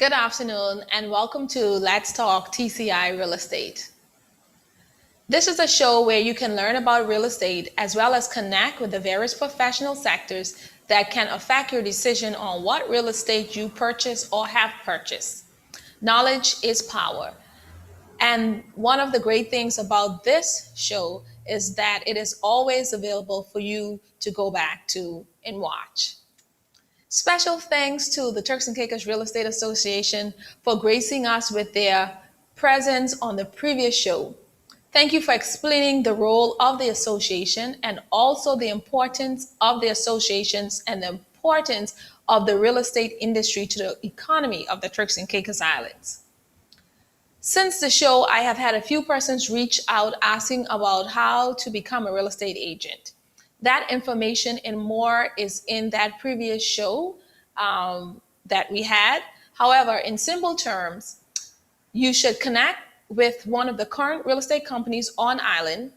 Good afternoon and welcome to Let's Talk TCI Real Estate. This is a show where you can learn about real estate as well as connect with the various professional sectors that can affect your decision on what real estate you purchase or have purchased. Knowledge is power. And one of the great things about this show is that it is always available for you to go back to and watch. Special thanks to the Turks and Caicos Real Estate Association for gracing us with their presence on the previous show. Thank you for explaining the role of the association and also the importance of the associations and the importance of the real estate industry to the economy of the Turks and Caicos Islands. Since the show, I have had a few persons reach out asking about how to become a real estate agent. That information and more is in that previous show that we had. However, in simple terms, you should connect with one of the current real estate companies on island,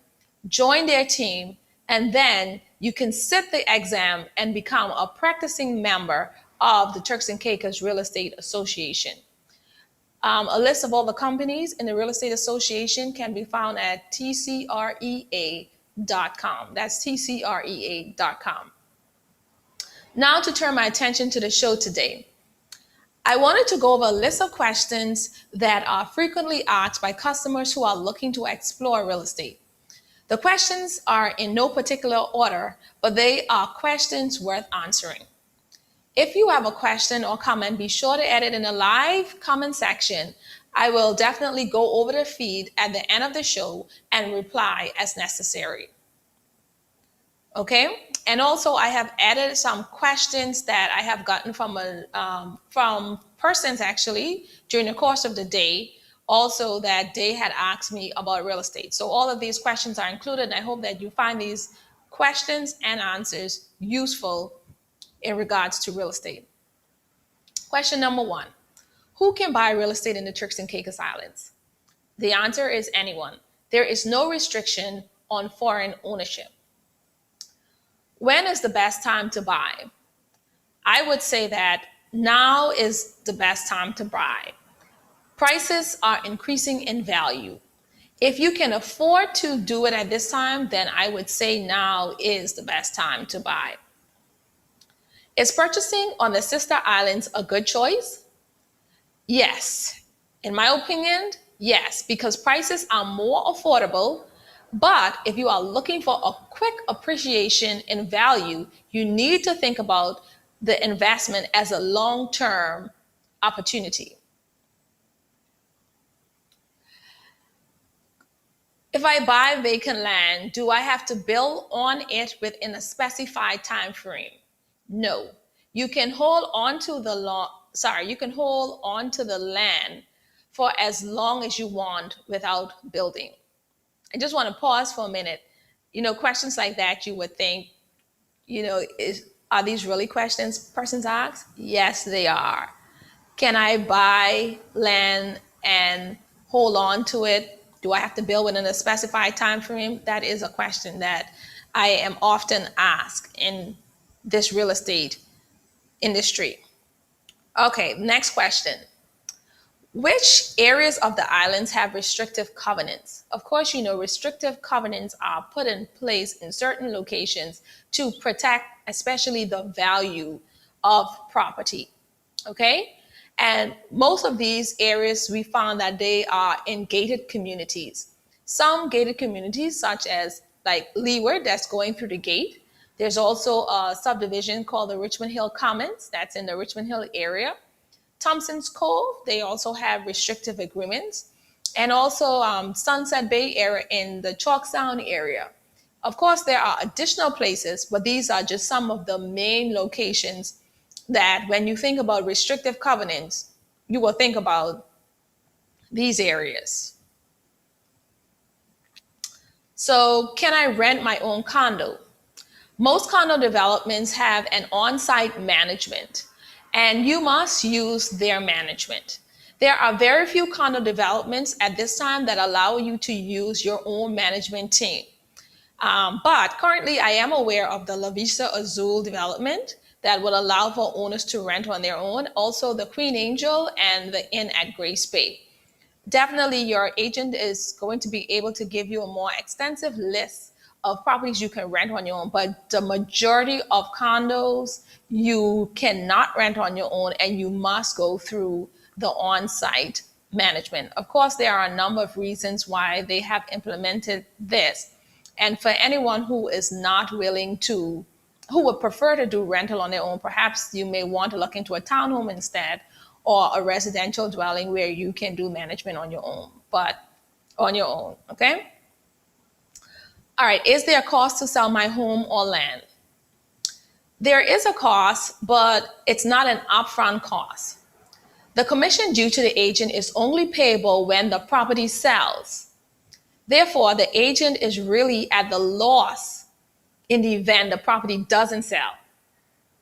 join their team, and then you can sit the exam and become a practicing member of the Turks and Caicos Real Estate Association. A list of all the companies in the Real Estate Association can be found at tcrea.com. That's tcrea.com. Now to turn my attention to the show today. I wanted to go over a list of questions that are frequently asked by customers who are looking to explore real estate. The questions are in no particular order, but they are questions worth answering. If you have a question or comment, be sure to edit in the live comment section. I will definitely go over the feed at the end of the show and reply as necessary. Okay? And also I have added some questions that I have gotten from persons actually during the course of the day, also that they had asked me about real estate. So all of these questions are included, and I hope that you find these questions and answers useful in regards to real estate. Question number one, who can buy real estate in the Turks and Caicos Islands? The answer is anyone. There is no restriction on foreign ownership. When is the best time to buy? I would say that now is the best time to buy. Prices are increasing in value. If you can afford to do it at this time, then I would say now is the best time to buy. Is purchasing on the sister islands a good choice? Yes. In my opinion, yes, because prices are more affordable. But if you are looking for a quick appreciation in value, you need to think about the investment as a long-term opportunity. If I buy vacant land, do I have to build on it within a specified time frame? No. You can hold on to the land for as long as you want without building. I just want to pause for a minute. Questions like that you would think, are these really questions persons ask? Yes, they are. Can I buy land and hold on to it? Do I have to build within a specified time frame? That is a question that I am often asked in this real estate industry. Okay, next question. Which areas of the islands have restrictive covenants? Of course, restrictive covenants are put in place in certain locations to protect especially the value of property. Okay? And most of these areas, we found that they are in gated communities. Some gated communities, such as like Leeward, that's going through the gate. There's also a subdivision called the Richmond Hill Commons, that's in the Richmond Hill area. Thompson's Cove, they also have restrictive agreements. And also Sunset Bay area in the Chalk Sound area. Of course, there are additional places, but these are just some of the main locations that when you think about restrictive covenants, you will think about these areas. So can I rent my own condo? Most condo developments have an on-site management, and you must use their management. There are very few condo developments at this time that allow you to use your own management team. But currently I am aware of the La Vista Azul development that would allow for owners to rent on their own. Also, the Queen Angel and the Inn at Grace Bay. Definitely your agent is going to be able to give you a more extensive list of properties you can rent on your own, but the majority of condos you cannot rent on your own and you must go through the on-site management. Of course, there are a number of reasons why they have implemented this. And for anyone who is not willing to, who would prefer to do rental on their own, perhaps you may want to look into a townhome instead, or a residential dwelling where you can do management on your own, okay? All right, is there a cost to sell my home or land? There is a cost, but it's not an upfront cost. The commission due to the agent is only payable when the property sells. Therefore, the agent is really at the loss in the event the property doesn't sell.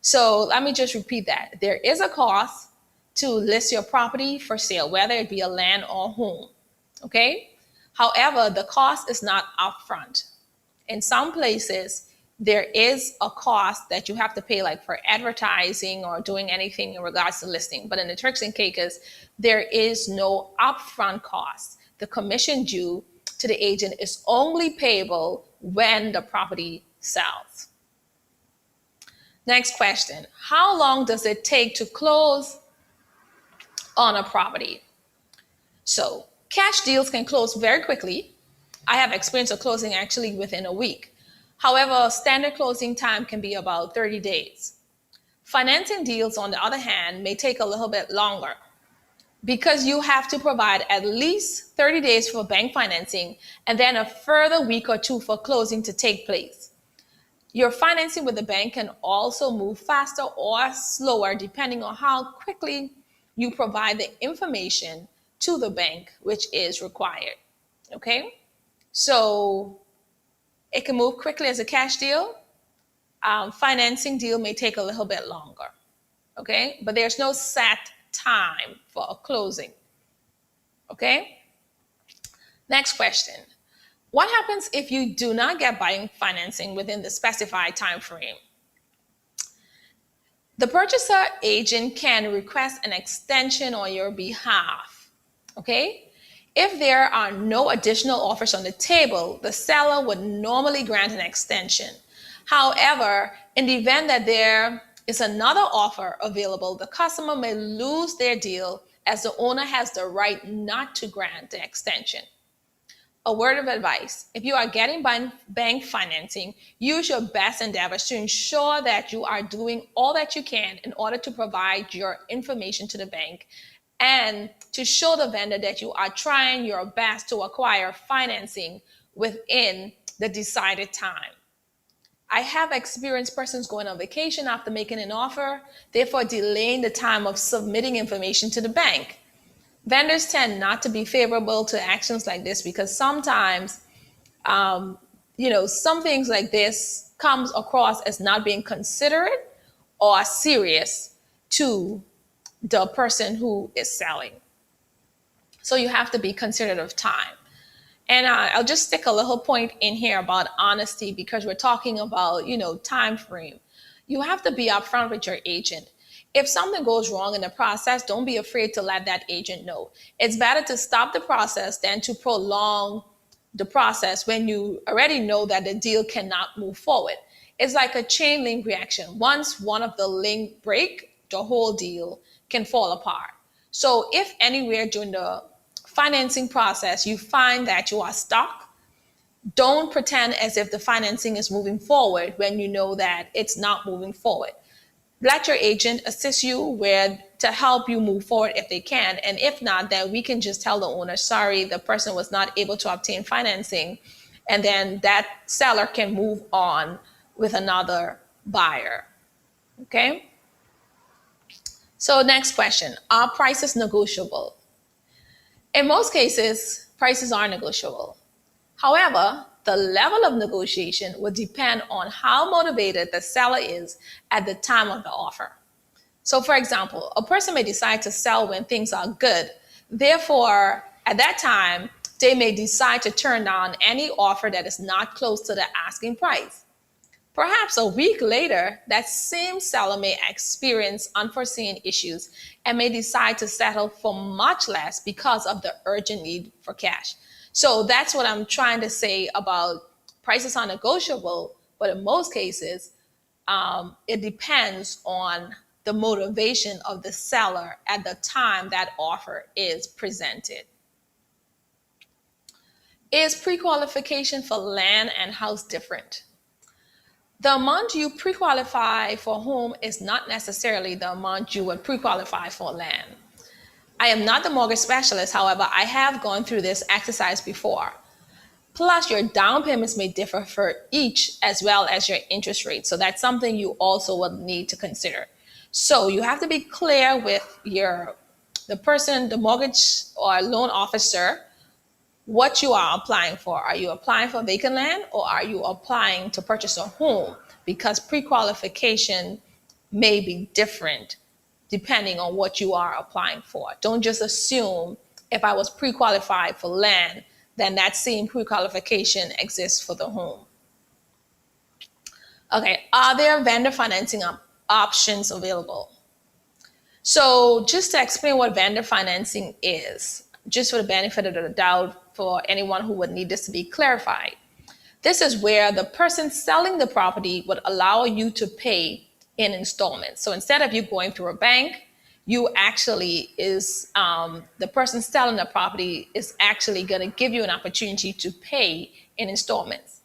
So let me just repeat that. There is a cost to list your property for sale, whether it be a land or home, okay? However, the cost is not upfront. In some places, there is a cost that you have to pay, like for advertising or doing anything in regards to listing. But in the Turks and Caicos, there is no upfront cost. The commission due to the agent is only payable when the property sells. Next question. How long does it take to close on a property? So cash deals can close very quickly. I have experience of closing actually within a week. However, standard closing time can be about 30 days. Financing deals, on the other hand, may take a little bit longer because you have to provide at least 30 days for bank financing and then a further week or two for closing to take place. Your financing with the bank can also move faster or slower depending on how quickly you provide the information to the bank, which is required, okay? So it can move quickly as a cash deal. Financing deal may take a little bit longer, okay? But there's no set time for a closing, okay? Next question. What happens if you do not get buying financing within the specified time frame? The purchaser agent can request an extension on your behalf, okay? If there are no additional offers on the table, the seller would normally grant an extension. However, in the event that there is another offer available, the customer may lose their deal as the owner has the right not to grant the extension. A word of advice: if you are getting bank financing, use your best endeavors to ensure that you are doing all that you can in order to provide your information to the bank and to show the vendor that you are trying your best to acquire financing within the decided time. I have experienced persons going on vacation after making an offer, therefore delaying the time of submitting information to the bank. Vendors tend not to be favorable to actions like this because sometimes, some things like this comes across as not being considerate or serious to the person who is selling. So you have to be considerate of time. And I'll just stick a little point in here about honesty because we're talking about, time frame. You have to be upfront with your agent. If something goes wrong in the process, don't be afraid to let that agent know. It's better to stop the process than to prolong the process when you already know that the deal cannot move forward. It's like a chain link reaction. Once one of the link break, the whole deal can fall apart. So if anywhere during the financing process you find that you are stuck, don't pretend as if the financing is moving forward when you know that it's not moving forward. Let your agent assist you to help you move forward if they can. And if not, then we can just tell the owner, sorry, the person was not able to obtain financing. And then that seller can move on with another buyer. Okay? So next question, are prices negotiable? In most cases, prices are negotiable. However, the level of negotiation will depend on how motivated the seller is at the time of the offer. So for example, a person may decide to sell when things are good. Therefore, at that time, they may decide to turn down any offer that is not close to the asking price. Perhaps a week later, that same seller may experience unforeseen issues and may decide to settle for much less because of the urgent need for cash. So that's what I'm trying to say about prices are negotiable, but in most cases, it depends on the motivation of the seller at the time that offer is presented. Is pre-qualification for land and house different? The amount you pre-qualify for home is not necessarily the amount you would pre-qualify for land. I am not the mortgage specialist, however, I have gone through this exercise before. Plus, your down payments may differ for each as well as your interest rate. So that's something you also will need to consider. So you have to be clear with the person, the mortgage or loan officer, what you are applying for. Are you applying for vacant land or are you applying to purchase a home? Because pre-qualification may be different depending on what you are applying for. Don't just assume if I was pre-qualified for land, then that same pre-qualification exists for the home. Okay, are there vendor financing options available? So just to explain what vendor financing is, just for the benefit of the doubt for anyone who would need this to be clarified. This is where the person selling the property would allow you to pay in installments. So instead of you going through a bank, you actually the person selling the property is actually going to give you an opportunity to pay in installments.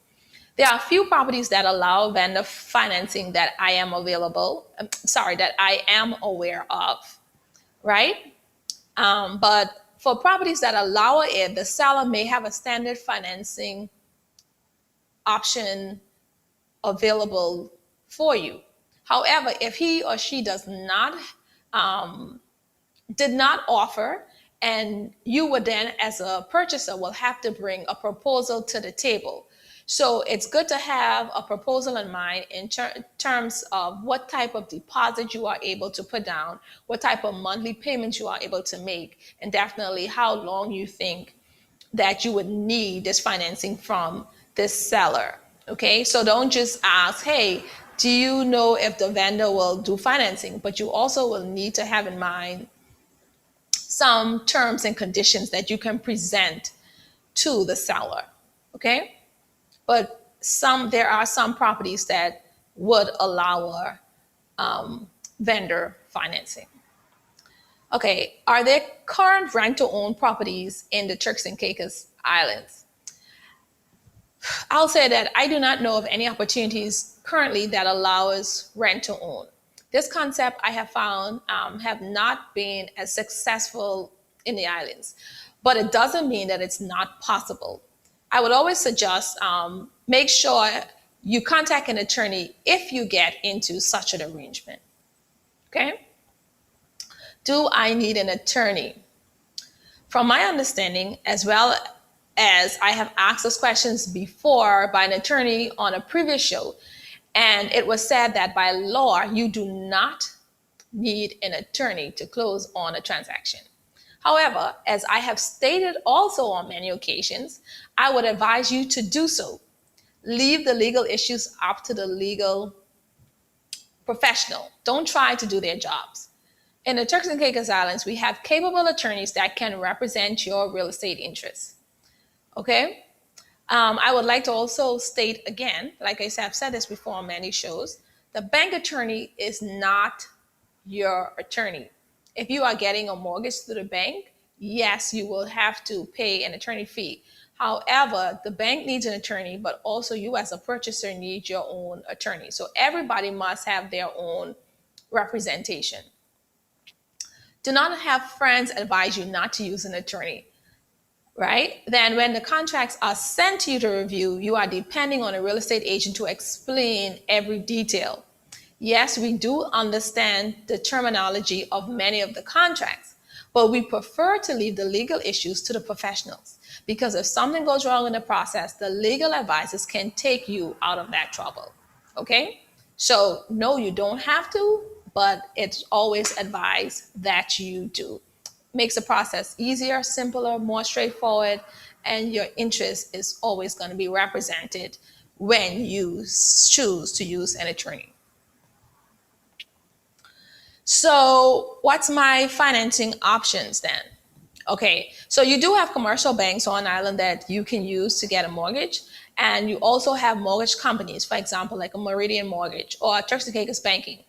There are a few properties that allow vendor financing that I am aware of, right? But for properties that allow it, the seller may have a standard financing option available for you. However, if he or she did not offer, and you would then, as a purchaser, will have to bring a proposal to the table. So it's good to have a proposal in mind in terms of what type of deposit you are able to put down, what type of monthly payments you are able to make, and definitely how long you think that you would need this financing from this seller. Okay, so don't just ask, hey, do you know if the vendor will do financing? But you also will need to have in mind some terms and conditions that you can present to the seller. Okay, but there are some properties that would allow vendor financing. Okay, are there current rent-to-own properties in the Turks and Caicos Islands? I'll say that I do not know of any opportunities currently that allow us rent-to-own. This concept I have found have not been as successful in the islands, but it doesn't mean that it's not possible. I would always suggest make sure you contact an attorney if you get into such an arrangement. Okay? Do I need an attorney? From my understanding, as well as I have asked those questions before by an attorney on a previous show, and it was said that by law, you do not need an attorney to close on a transaction. However, as I have stated also on many occasions, I would advise you to do so. Leave the legal issues up to the legal professional. Don't try to do their jobs. In the Turks and Caicos Islands, we have capable attorneys that can represent your real estate interests. Okay? I would like to also state again, like I said, I've said this before on many shows, the bank attorney is not your attorney. If you are getting a mortgage through the bank, yes, you will have to pay an attorney fee. However, the bank needs an attorney, but also you as a purchaser need your own attorney. So everybody must have their own representation. Do not have friends advise you not to use an attorney, right? Then when the contracts are sent to you to review, you are depending on a real estate agent to explain every detail. Yes, we do understand the terminology of many of the contracts, but we prefer to leave the legal issues to the professionals, because if something goes wrong in the process, the legal advisors can take you out of that trouble. Okay? So no, you don't have to, but it's always advised that you do. Makes the process easier, simpler, more straightforward, and your interest is always going to be represented when you choose to use an attorney. So, what's my financing options then? Okay, so you do have commercial banks on island that you can use to get a mortgage, and you also have mortgage companies, for example, like a Meridian Mortgage or Turks and Caicos Banking.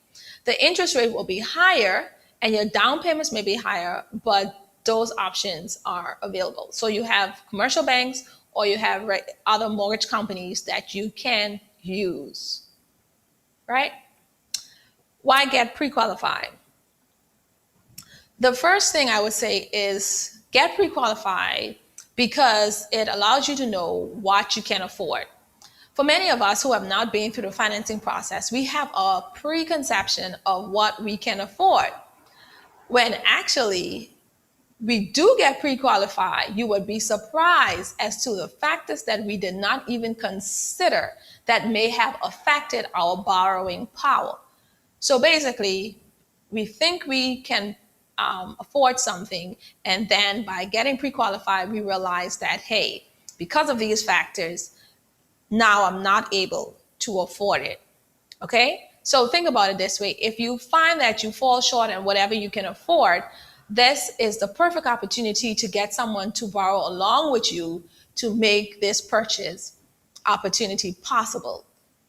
The interest rate will be higher, and your down payments may be higher, but those options are available. So you have commercial banks, or you have other mortgage companies that you can use, right? Why get pre-qualified? The first thing I would say is get pre-qualified because it allows you to know what you can afford. For many of us who have not been through the financing process, we have a preconception of what we can afford. When actually we do get pre-qualified, you would be surprised as to the factors that we did not even consider that may have affected our borrowing power. So basically, we think we can afford something, and then by getting pre-qualified, we realize that, hey, because of these factors, now I'm not able to afford it. Okay? So think about it this way. If you find that you fall short on whatever you can afford, this is the perfect opportunity to get someone to borrow along with you to make this purchase opportunity possible,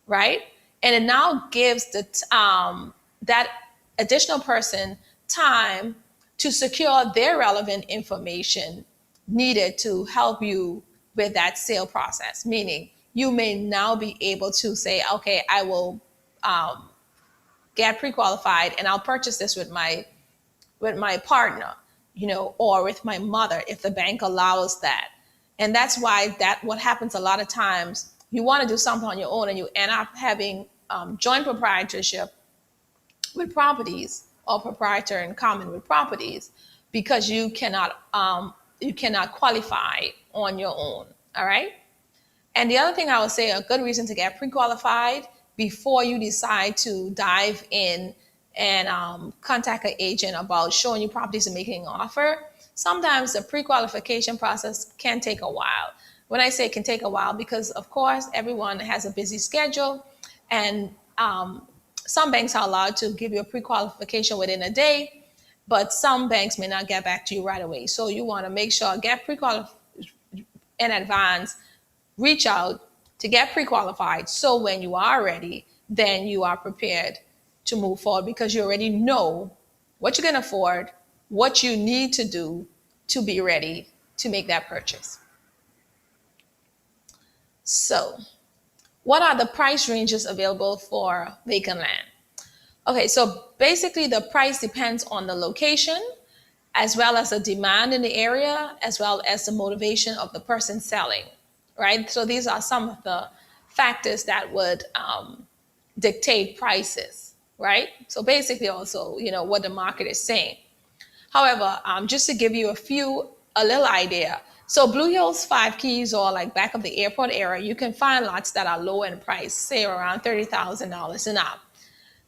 right? And it now gives that additional person time to secure their relevant information needed to help you with that sale process. Meaning, you may now be able to say, okay, I will get pre-qualified and I'll purchase this with my partner, or with my mother if the bank allows that. And that's why what happens a lot of times, you want to do something on your own and you end up having joint proprietorship with properties, or proprietor in common with properties, because you cannot qualify on your own. All right. And the other thing I would say, a good reason to get pre-qualified before you decide to dive in and contact an agent about showing you properties and making an offer. Sometimes the pre-qualification process can take a while. When I say it can take a while, because of course everyone has a busy schedule, and some banks are allowed to give you a pre-qualification within a day, but some banks may not get back to you right away. So you want to make sure, get pre-qualified in advance, reach out to get pre-qualified, so when you are ready, then you are prepared to move forward because you already know what you can afford, what you need to do to be ready to make that purchase. So, what are the price ranges available for vacant land? Okay, so basically the price depends on the location, as well as the demand in the area, as well as the motivation of the person selling, right? So these are some of the factors that would dictate prices, right? So basically also, what the market is saying. However, just to give you a little idea. So Blue Hills, Five Keys, or like back of the airport area, you can find lots that are low in price, say around $30,000 and up.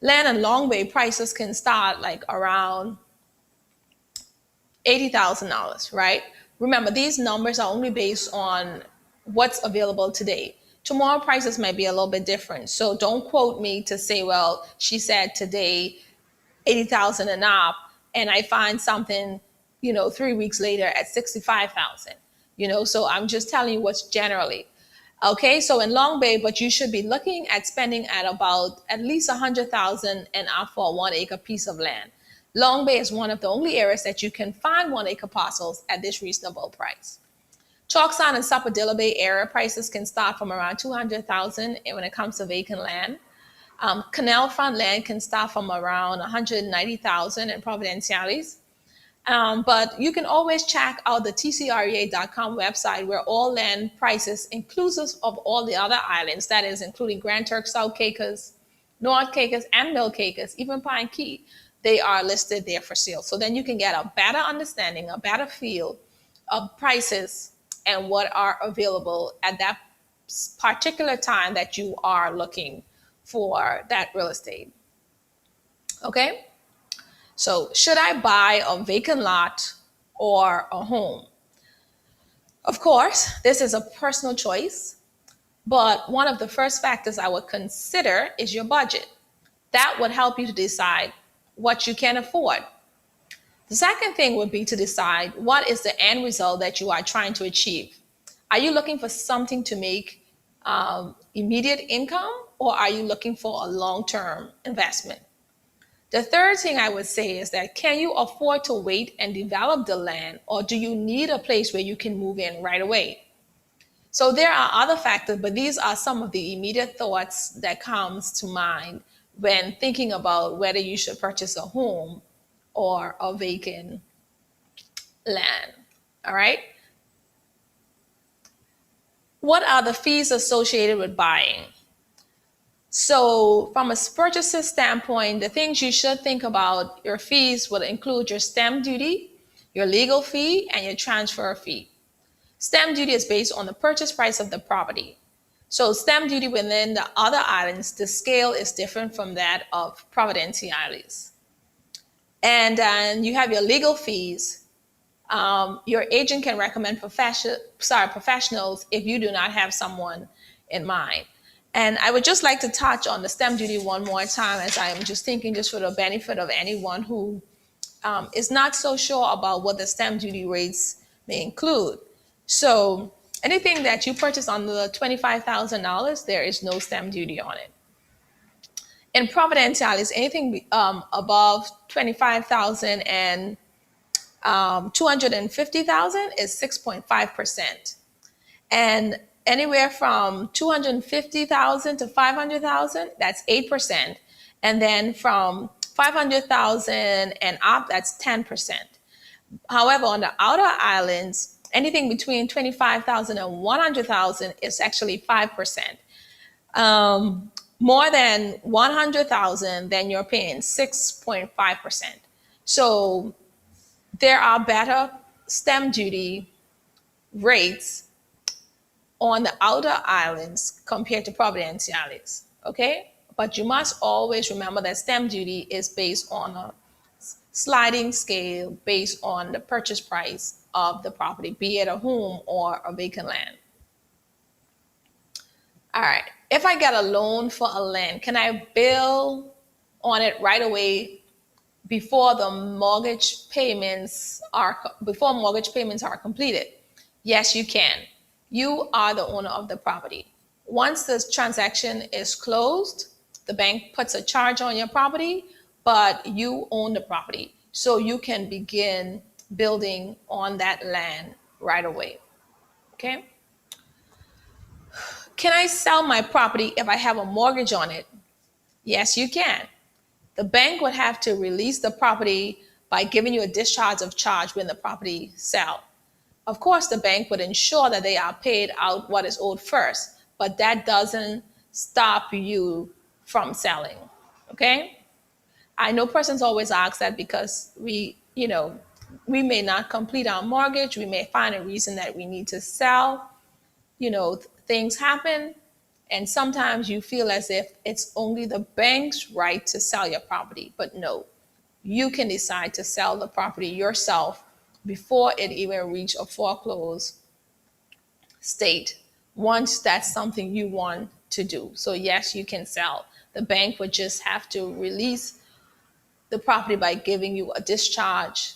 Land and Long Bay prices can start like around $80,000, right? Remember, these numbers are only based on what's available today. Tomorrow prices might be a little bit different. So don't quote me to say, well, she said today 80,000 and up, and I find something, 3 weeks later at 65,000. So I'm just telling you what's generally. Okay, so in Long Bay, but you should be looking at spending at about at least 100,000 and up for a 1 acre piece of land. Long Bay is one of the only areas that you can find 1 acre parcels at this reasonable price. Chalk Sound and Sapodilla Bay area prices can start from around 200,000 when it comes to vacant land. Canal front land can start from around 190,000 in Providenciales. But you can always check out the tcrea.com website, where all land prices, inclusive of all the other islands, that is including Grand Turks, South Caicos, North Caicos, and Middle Caicos, even Pine Key, they are listed there for sale. So then you can get a better understanding, a better feel of prices and what are available at that particular time that you are looking for that real estate. Okay? So, should I buy a vacant lot or a home? Of course, this is a personal choice. But one of the first factors I would consider is your budget. That would help you to decide what you can afford. The second thing would be to decide what is the end result that you are trying to achieve. Are you looking for something to make immediate income, or are you looking for a long term investment? The third thing I would say is that can you afford to wait and develop the land, or do you need a place where you can move in right away? So there are other factors, but these are some of the immediate thoughts that comes to mind when thinking about whether you should purchase a home or a vacant land. All right. What are the fees associated with buying? So, from a purchaser standpoint, the things you should think about your fees will include your stamp duty, your legal fee, and your transfer fee. Stamp duty is based on the purchase price of the property. So, stamp duty within the other islands, the scale is different from that of Providencia Islands. And then you have your legal fees. Your agent can recommend professionals if you do not have someone in mind. And I would just like to touch on the stamp duty one more time, as I am just thinking, just for the benefit of anyone who is not so sure about what the stamp duty rates may include. So anything that you purchase under $25,000, there is no stamp duty on it. In Providenciales, anything above 25,000 and 250,000 is 6.5%. And anywhere from 250,000 to 500,000, that's 8%. And then from 500,000 and up, that's 10%. However, on the outer islands, anything between 25,000 and 100,000 is actually 5%. More than 100,000, then you're paying 6.5%. So there are better stamp duty rates on the outer islands compared to Providenciales, okay? But you must always remember that stamp duty is based on a sliding scale based on the purchase price of the property, be it a home or a vacant land. All right, if I get a loan for a land, can I bill on it right away before mortgage payments are completed? Yes, you can. You are the owner of the property. Once the transaction is closed, the bank puts a charge on your property, but you own the property. So you can begin building on that land right away. Okay? Can I sell my property if I have a mortgage on it? Yes, you can. The bank would have to release the property by giving you a discharge of charge when the property sells. Of course, the bank would ensure that they are paid out what is owed first, but that doesn't stop you from selling. Okay? I know persons always ask that because we may not complete our mortgage. We may find a reason that we need to sell. Things happen. And sometimes you feel as if it's only the bank's right to sell your property. But no, you can decide to sell the property yourself before it even reaches a foreclosed state, once that's something you want to do. So yes, you can sell. The bank would just have to release the property by giving you a discharge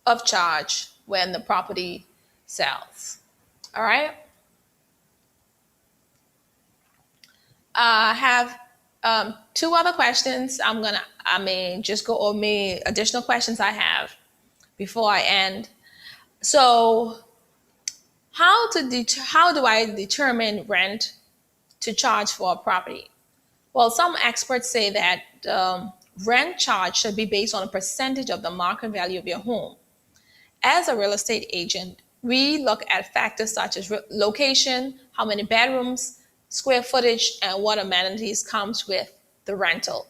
of charge when the property sells. All right. I have two other questions. Just go over me additional questions I have before I end. So, how do I determine rent to charge for a property? Well, some experts say that rent charge should be based on a percentage of the market value of your home. As a real estate agent, we look at factors such as location, how many bedrooms, square footage, and what amenities comes with the rental.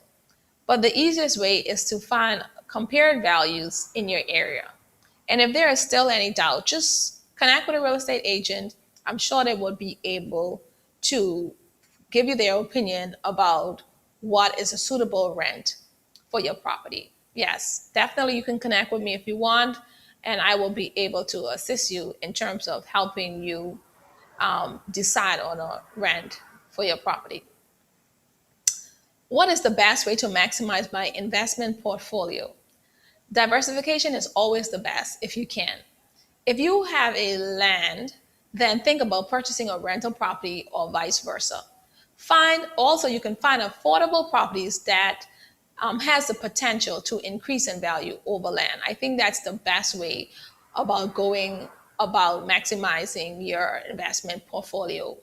But the easiest way is to find compared values in your area. And if there is still any doubt, just connect with a real estate agent. I'm sure they would be able to give you their opinion about what is a suitable rent for your property. Yes, definitely you can connect with me if you want, and I will be able to assist you in terms of helping you decide on a rent for your property. What is the best way to maximize my investment portfolio? Diversification is always the best if you can. If you have a land, then think about purchasing a rental property or vice versa. You can find affordable properties that has the potential to increase in value over land. I think that's the best way about going about maximizing your investment portfolio.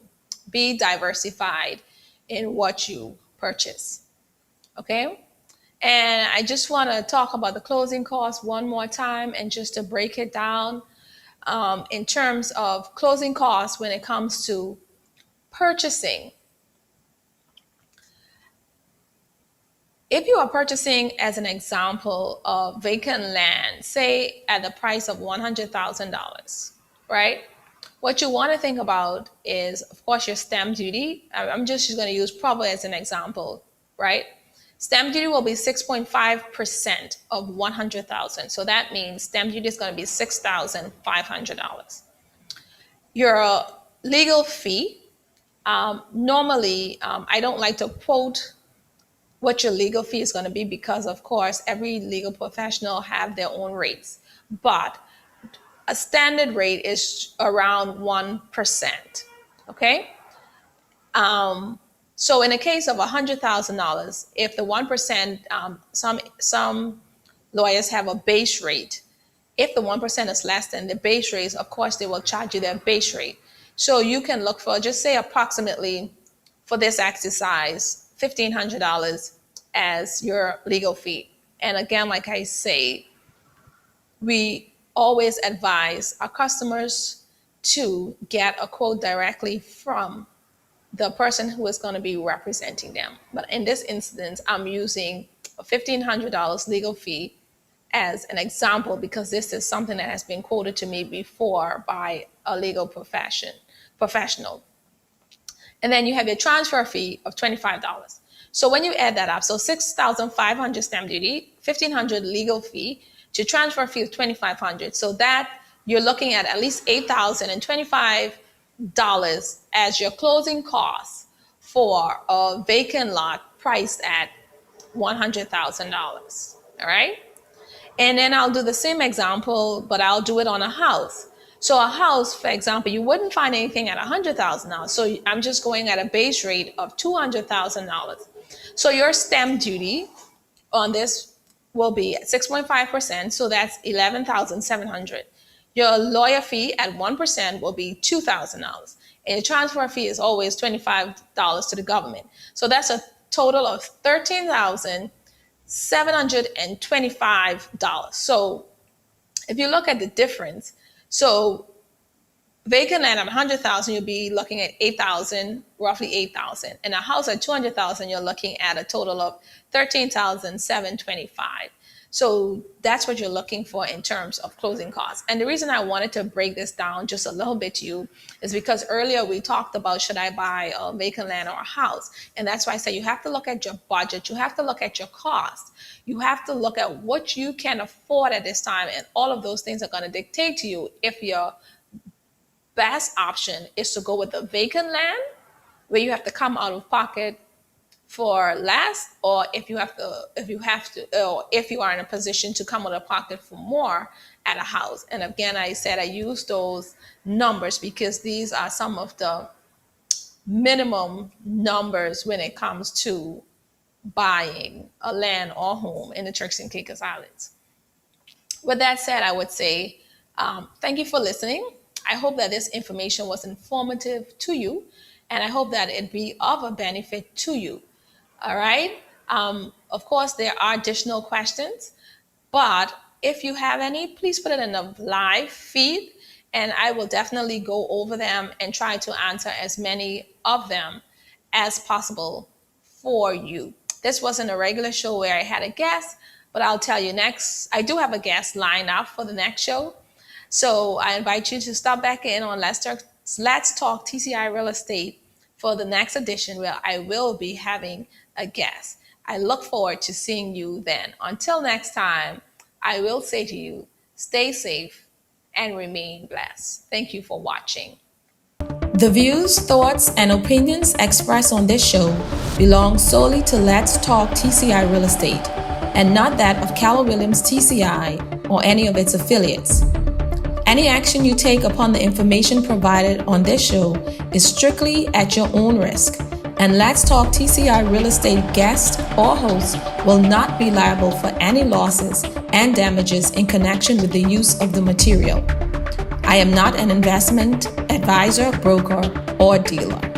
Be diversified in what you purchase. Okay. And I just want to talk about the closing costs one more time, and just to break it down in terms of closing costs when it comes to purchasing. If you are purchasing, as an example, of vacant land, say at the price of $100,000, right? What you want to think about is, of course, your stamp duty. I'm just going to use probably as an example, right? Stamp duty will be 6.5% of 100,000. So that means stamp duty is going to be $6,500. Your legal fee, normally, I don't like to quote what your legal fee is going to be, because of course every legal professional have their own rates, but a standard rate is around 1%. Okay. So in the case of $100,000, if the 1%, some lawyers have a base rate. If the 1% is less than the base rate, of course they will charge you their base rate. So you can look for, just say approximately for this exercise, $1,500 as your legal fee. And again, like I say, we always advise our customers to get a quote directly from the person who is going to be representing them. But in this instance, I'm using a $1,500 legal fee as an example, because this is something that has been quoted to me before by a legal professional. And then you have your transfer fee of $25. So when you add that up, so $6,500 stamp duty, $1,500 legal fee, to transfer fee of $2,500. So that you're looking at least $8,025 as your closing costs for a vacant lot priced at $100,000. All right. And then I'll do the same example, but I'll do it on a house. So a house, for example, you wouldn't find anything at $100,000. So I'm just going at a base rate of $200,000. So your stamp duty on this will be at 6.5%. So that's $11,700. Your lawyer fee at 1% will be $2,000. And your transfer fee is always $25 to the government. So that's a total of $13,725. So if you look at the difference, so vacant land at 100,000, you'll be looking at 8,000, roughly 8,000. And a house at 200,000, you're looking at a total of 13,725. So that's what you're looking for in terms of closing costs. And the reason I wanted to break this down just a little bit to you is because earlier we talked about, should I buy a vacant land or a house? And that's why I say you have to look at your budget. You have to look at your cost. You have to look at what you can afford at this time. And all of those things are going to dictate to you if your best option is to go with a vacant land where you have to come out of pocket for less, or if you are in a position to come out of pocket for more at a house. And again, I said I use those numbers because these are some of the minimum numbers when it comes to buying a land or home in the Turks and Caicos Islands. With that said, I would say thank you for listening. I hope that this information was informative to you, and I hope that it be of a benefit to you. All right. Of course, there are additional questions, but if you have any, please put it in the live feed, and I will definitely go over them and try to answer as many of them as possible for you. This wasn't a regular show where I had a guest, but I'll tell you next, I do have a guest lined up for the next show. So I invite you to stop back in on Let's Talk TCI Real Estate for the next edition, where I will be having a guest. I look forward to seeing you then. Until next time, I will say to you, stay safe and remain blessed. Thank you for watching. The views, thoughts, and opinions expressed on this show belong solely to Let's Talk TCI Real Estate and not that of Keller Williams TCI or any of its affiliates. Any action you take upon the information provided on this show is strictly at your own risk, and Let's Talk TCI Real Estate guest or host will not be liable for any losses and damages in connection with the use of the material. I am not an investment advisor, broker, or dealer.